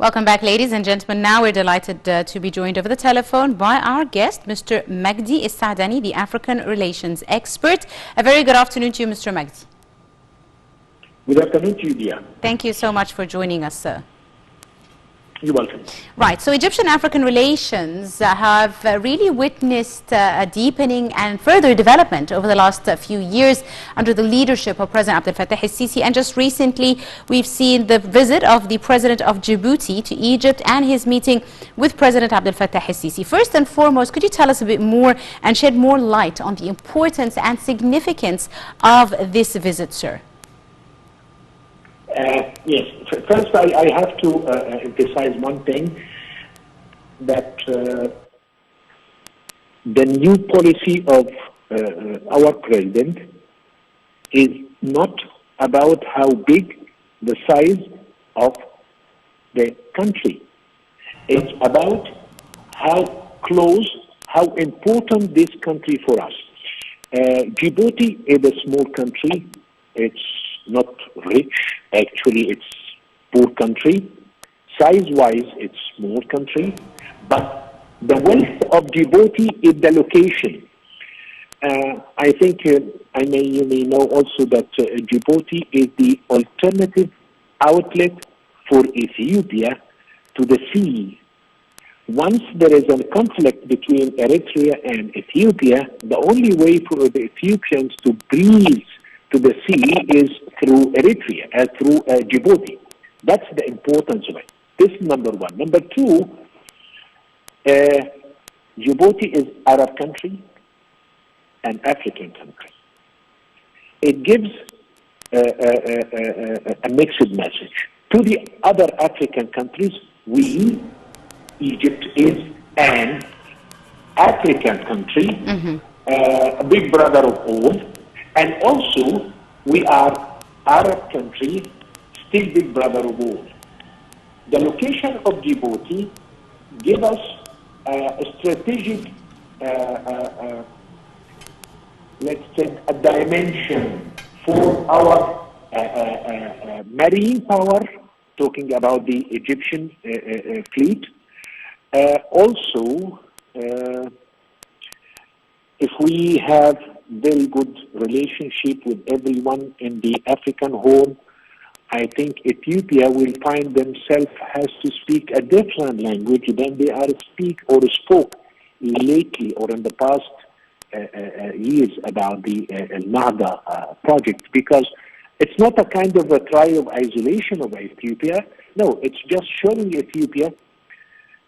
Welcome back, ladies and gentlemen. Now we're delighted to be joined over the telephone by our guest, Mr. Magdi Saadani, the African Relations expert. A very good afternoon to you, Mr. Magdi. Good afternoon to you, dear. Thank you so much for joining us, sir. You're welcome. Right, so Egyptian-African relations have really witnessed a deepening and further development over the last few years under the leadership of President Abdel Fattah el-Sisi. And just recently, we've seen the visit of the President of Djibouti to Egypt and his meeting with President Abdel Fattah el-Sisi. First and foremost, could you tell us a bit more and shed more light on the importance and significance of this visit, sir? Yes. First, I have to emphasize one thing, that the new policy of our president is not about how big the size of the country. It's about how close, how important this country for us. Djibouti is a small country. It's not rich. Actually, it's poor country. Size-wise, it's small country. But the wealth of Djibouti is the location. I think you may know also that Djibouti is the alternative outlet for Ethiopia to the sea. Once there is a conflict between Eritrea and Ethiopia, the only way for the Ethiopians to breathe to the sea is through Eritrea, through Djibouti. That's the importance of it. This is number one. Number two, Djibouti is Arab country and African country. It gives a mixed message. To the other African countries, Egypt is an African country, a big brother of all. And also, we are Arab country, still big brother of all. The location of Djibouti gives us a strategic, let's say, a dimension for our marine power, talking about the Egyptian fleet. Also, if we have very good relationship with everyone in the African Horn, I think Ethiopia will find themselves has to speak a different language than they are spoke lately or in the past years about the Nahda project, because it's not a kind of a try of isolation of Ethiopia. No, it's just showing Ethiopia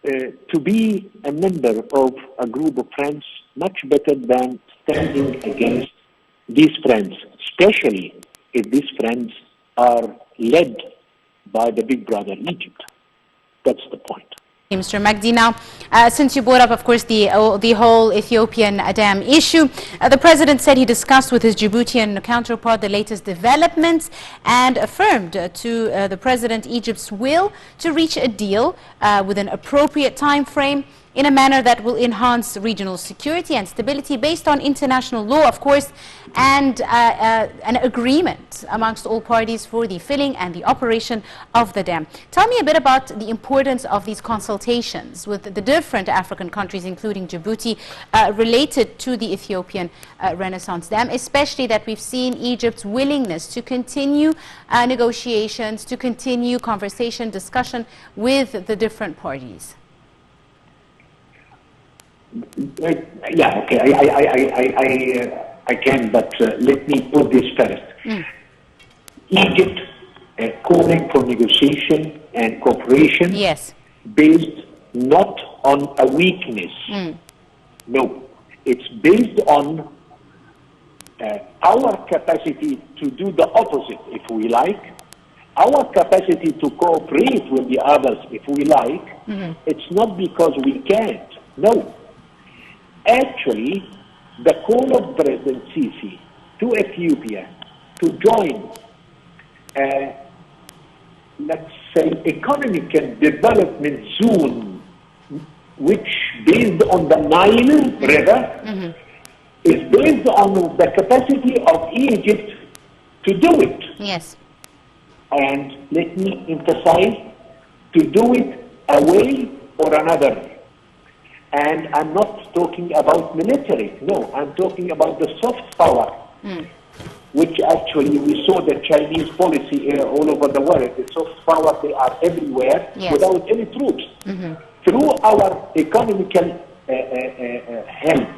to be a member of a group of friends much better than standing against these friends, especially if these friends are led by the big brother Egypt. That's the point. Mr. Magdi, now, since you brought up, of course, the whole Ethiopian dam issue, the president said he discussed with his Djiboutian counterpart the latest developments and affirmed to the president Egypt's will to reach a deal with an appropriate time frame in a manner that will enhance regional security and stability based on international law, of course, and an agreement amongst all parties for the filling and the operation of the dam. Tell me a bit about the importance of these consultations with the different African countries, including Djibouti, related to the Ethiopian Renaissance Dam, especially that we've seen Egypt's willingness to continue negotiations, to continue conversation, discussion with the different parties. Yeah, okay, I can, but let me put this first. Egypt calling for negotiation and cooperation, yes, based not on a weakness. No, it's based on our capacity to do the opposite, if we like, our capacity to cooperate with the others, if we like. It's not because we can't, no. Actually, the call of President Sisi to Ethiopia to join, let's say, economic and development zone, which based on the Nile River, is based on the capacity of Egypt to do it. Yes. And let me emphasize, to do it a way or another. And I'm not talking about military. No, I'm talking about the soft power, which actually we saw the Chinese policy all over the world. The soft power, they are everywhere without any troops. Through our economical help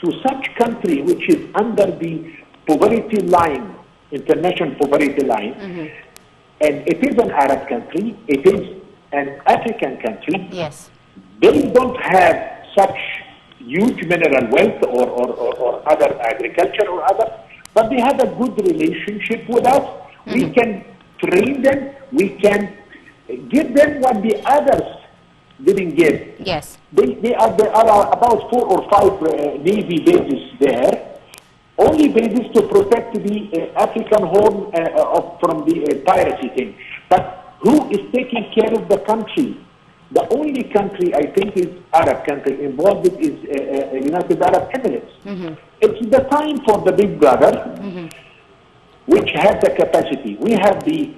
to such country which is under the poverty line, international poverty line, and it is an Arab country, it is an African country. Yes. They don't have such huge mineral wealth or other agriculture or other, but they have a good relationship with us. We can train them, we can give them what the others didn't give. Yes. There are about 4 or 5 Navy bases there, only bases to protect the African Horn from the piracy thing. But who is taking care of the country? The only country I think is Arab country involved is United Arab Emirates. It's the time for the big brother, which have the capacity. We have the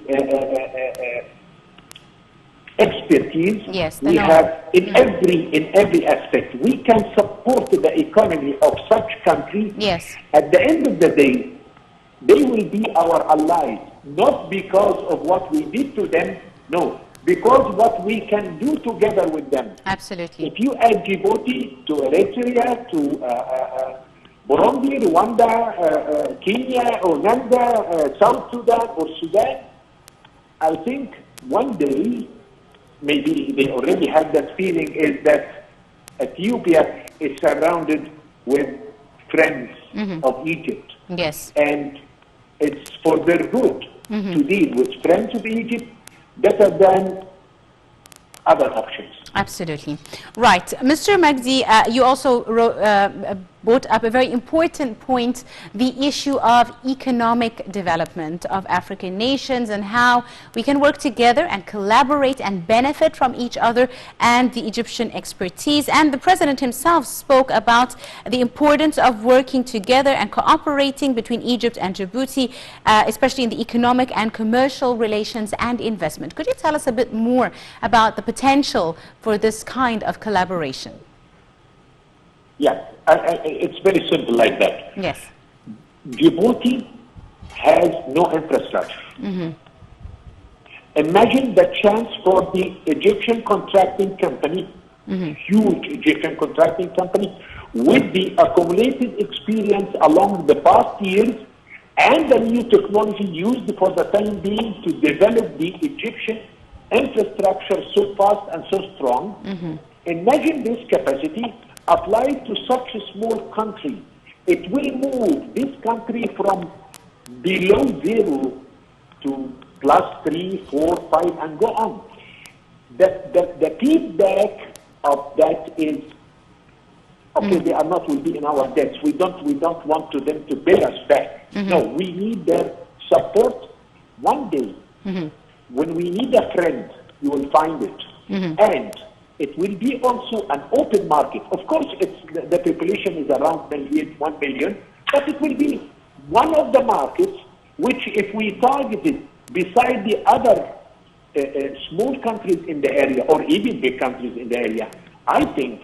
expertise. Yes, we have in every aspect. We can support the economy of such countries. Yes. At the end of the day, they will be our allies, not because of what we did to them. No. Because what we can do together with them. Absolutely. If you add Djibouti to Eritrea, to Burundi, Rwanda, Kenya, Uganda, South Sudan, or Sudan, I think one day, maybe they already have that feeling, is that Ethiopia is surrounded with friends of Egypt. Yes. And it's for their good to deal with friends of Egypt better than other options. Absolutely. Right. Mr. Magdi, you also brought up a very important point, the issue of economic development of African nations and how we can work together and collaborate and benefit from each other and the Egyptian expertise. And the President himself spoke about the importance of working together and cooperating between Egypt and Djibouti, especially in the economic and commercial relations and investment. Could you tell us a bit more about the potential for this kind of collaboration? Yeah, it's very simple like that. Yes. Djibouti has no infrastructure. Imagine the chance for the Egyptian contracting company, huge Egyptian contracting company, with the accumulated experience along the past years and the new technology used for the time being to develop the Egyptian infrastructure so fast and so strong. Imagine this capacity applied to such a small country. It will move this country from below 0 to +3, 4, 5, and go on. The feedback of that is, okay, they are not will be in our debts. We don't want to them to pay us back. No, we need their support. One day, when we need a friend, you will find it. And it will be also an open market. Of course, the population is around 1 million, but it will be one of the markets which, if we targeted beside the other small countries in the area, or even big countries in the area, I think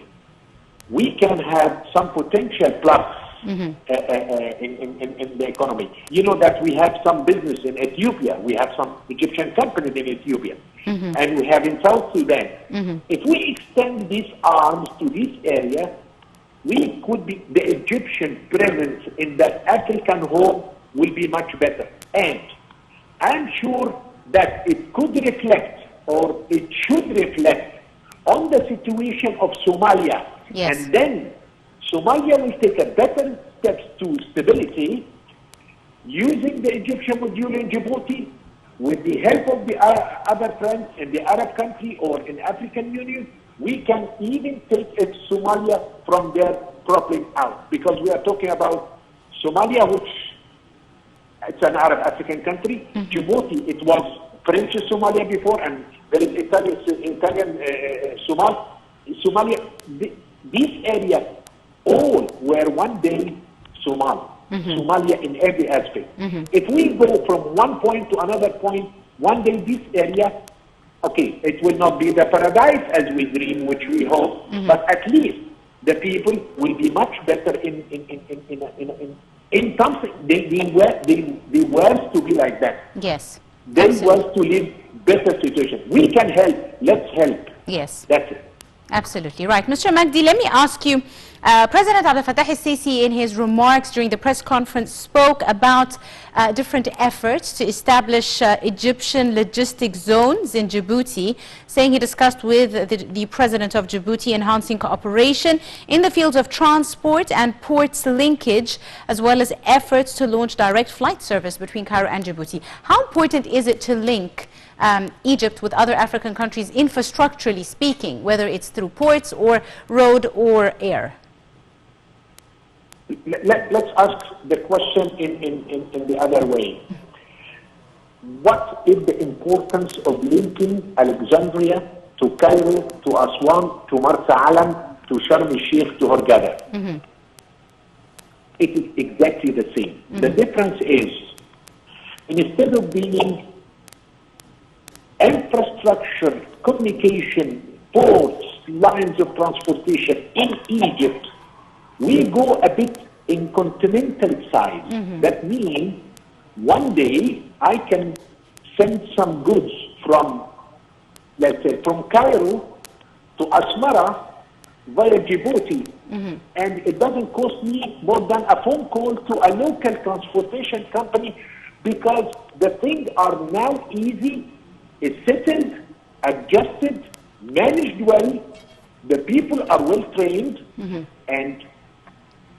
we can have some potential plus in the economy. You know that we have some business in Ethiopia. We have some Egyptian companies in Ethiopia. And we have in South Sudan. If we extend these arms to this area, we could be, the Egyptian presence in that African home will be much better. And I'm sure that it could reflect, or it should reflect, on the situation of Somalia. Yes. And then Somalia will take a better steps to stability using the Egyptian module in Djibouti with the help of the other friends in the Arab country or in African Union. We can even take it Somalia from there properly out, because we are talking about Somalia, which it's an Arab African country. Djibouti, it was French Somalia before, and there is Italian Somalia. This area all were one day Somalia in every aspect. If we go from one point to another point, one day this area Okay, it will not be the paradise as we dream, which we hope, but at least the people will be much better in something. They were to be like that. Yes. They Absolutely. were to live better situation. We can help. Let's help. Yes. That's it. Absolutely right. Mr. Magdi, let me ask you, President Abdel Fattah el-Sisi in his remarks during the press conference spoke about different efforts to establish Egyptian logistic zones in Djibouti, saying he discussed with the President of Djibouti enhancing cooperation in the fields of transport and ports linkage, as well as efforts to launch direct flight service between Cairo and Djibouti. How important is it to link Egypt with other African countries infrastructurally speaking, whether it's through ports or road or air? Let's ask the question in the other way. What is the importance of linking Alexandria to Cairo, to Aswan, to Marsa Alam, to Sharm el-Sheikh, to Hurghada? It is exactly the same. The difference is, instead of being infrastructure, communication, ports, lines of transportation in Egypt, we go a bit in continental side. That means one day I can send some goods from, let's say, from Cairo to Asmara via Djibouti, and it doesn't cost me more than a phone call to a local transportation company, because the things are now easy. It's settled, adjusted, managed well, the people are well trained, and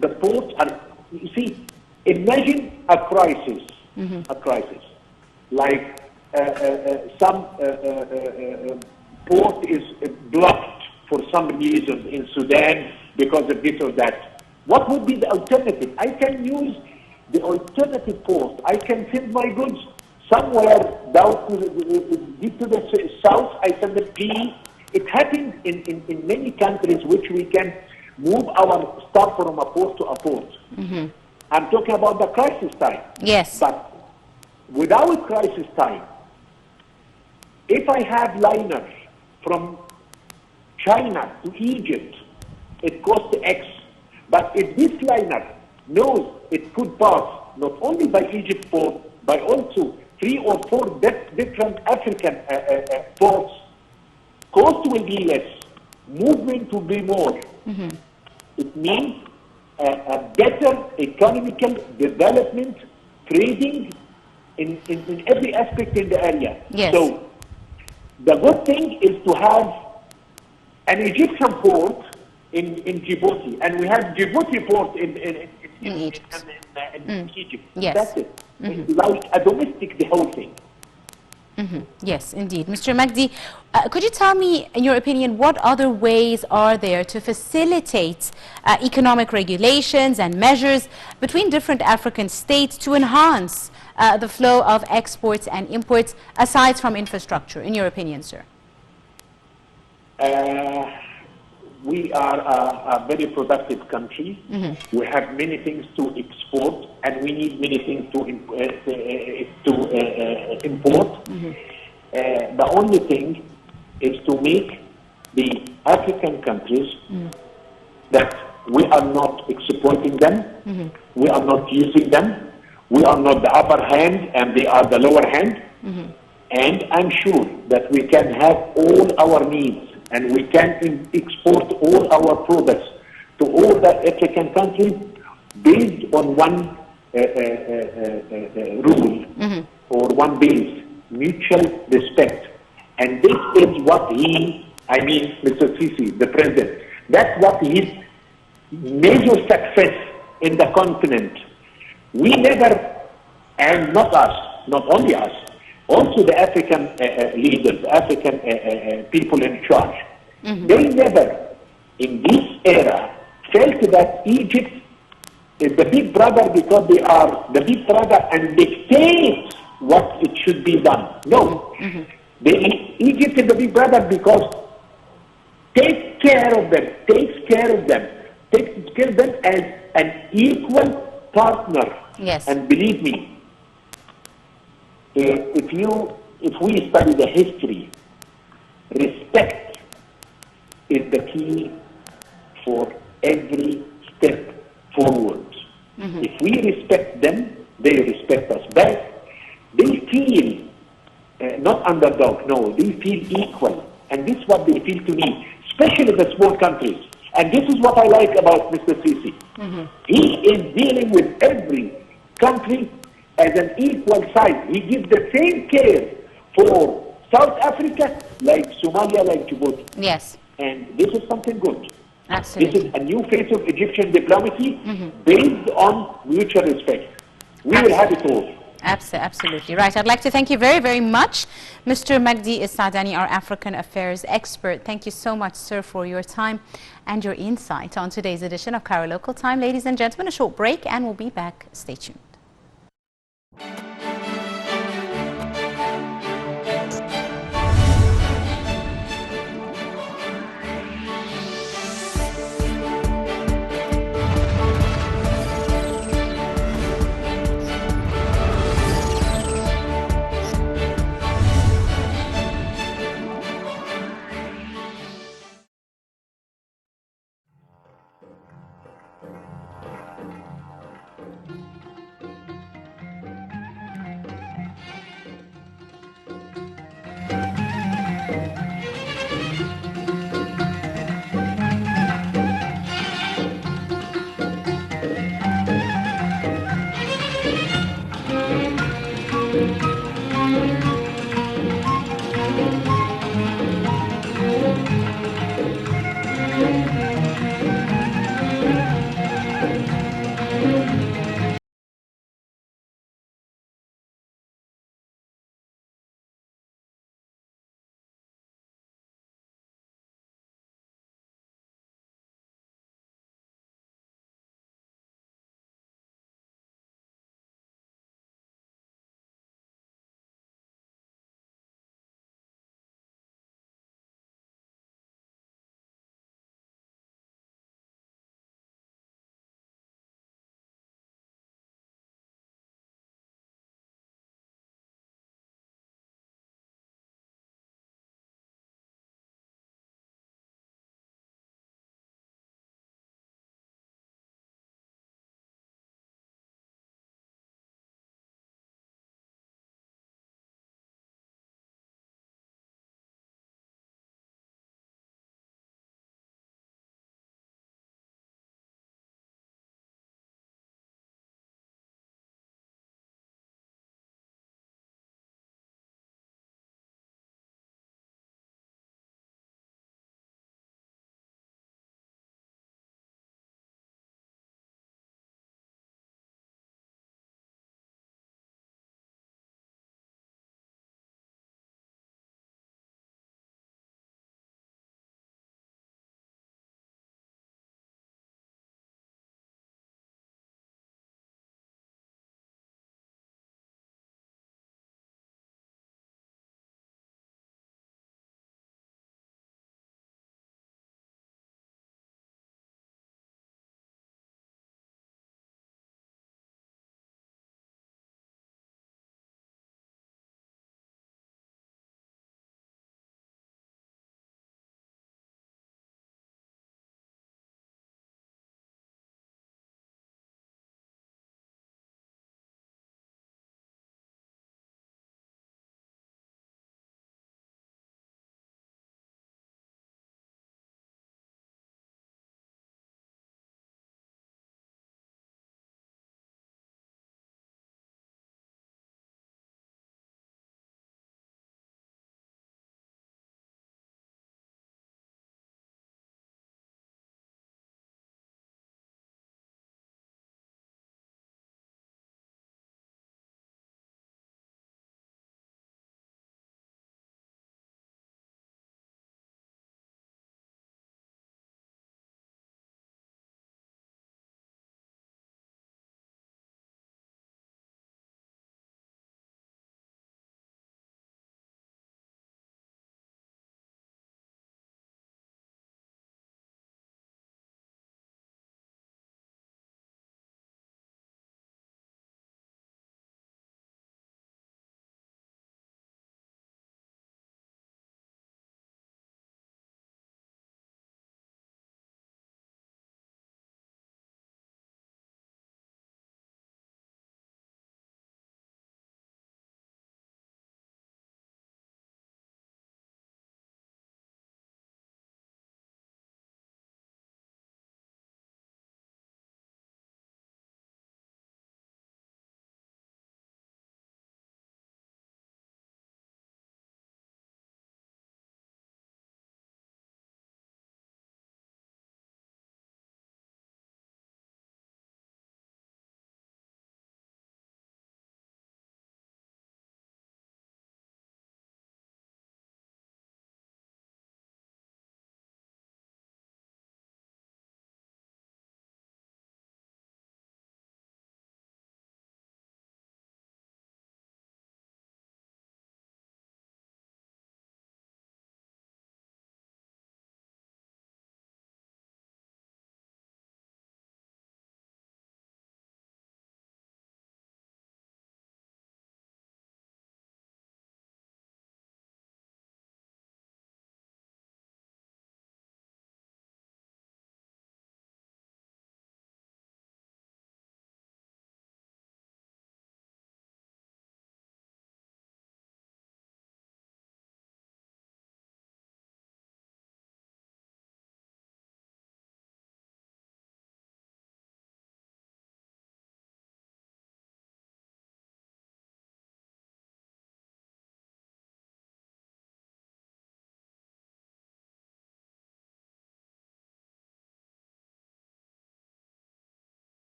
the ports are, you see, imagine a crisis, like some port is blocked for some reason in Sudan because of this or that. What would be the alternative? I can use the alternative port. I can send my goods somewhere down deep to the south. I send them clean. It happens in many countries which we can move our stuff from a port to a port. I'm talking about the crisis time. Yes. But without crisis time, if I have liners from China to Egypt, it costs X. But if this liner knows it could pass not only by Egypt port, but also 3 or 4 different African ports, cost will be less, movement will be more. It means a better economical development, trading in every aspect in the area. Yes. So the good thing is to have an Egyptian port in Djibouti, and we have Djibouti port in Egypt. In Egypt. Yes. That's it. It's like a domestic, the whole thing. Yes, indeed. Mr. Magdi, could you tell me, in your opinion, what other ways are there to facilitate economic regulations and measures between different African states to enhance the flow of exports and imports, aside from infrastructure, in your opinion, sir? We are a very productive country. We have many things to export, and we need many things to import. The only thing is to make the African countries that we are not exploiting them, we are not using them, we are not the upper hand and they are the lower hand. And I'm sure that we can have all our needs, and we can export all our products to all the African countries based on one rule or one base, mutual respect. And this is what Mr. Sisi, the president, that's what his major success in the continent. We never, and not us, not only us, also the African leaders, African people in charge, they never, in this era, felt that Egypt is the big brother because they are the big brother and dictate what it should be done. No. Egypt is the big brother because takes care of them as an equal partner. Yes. And believe me, if we study the history respect is the key for every step forward. If we respect them, they respect us back. They feel not underdog, no, they feel equal. And this is what they feel to me, especially the small countries. And this is what I like about Mr. Sisi. He is dealing with every country as an equal size. He gives the same care for South Africa like Somalia, like Djibouti. Yes. And this is something good. Absolutely. This is a new phase of Egyptian diplomacy based on mutual respect. We will have it all. Absolutely right. I'd like to thank you very, very much, Mr. Magdi Saadani, our African affairs expert. Thank you so much, sir, for your time and your insight on today's edition of Cairo Local Time. Ladies and gentlemen, a short break and we'll be back. Stay tuned.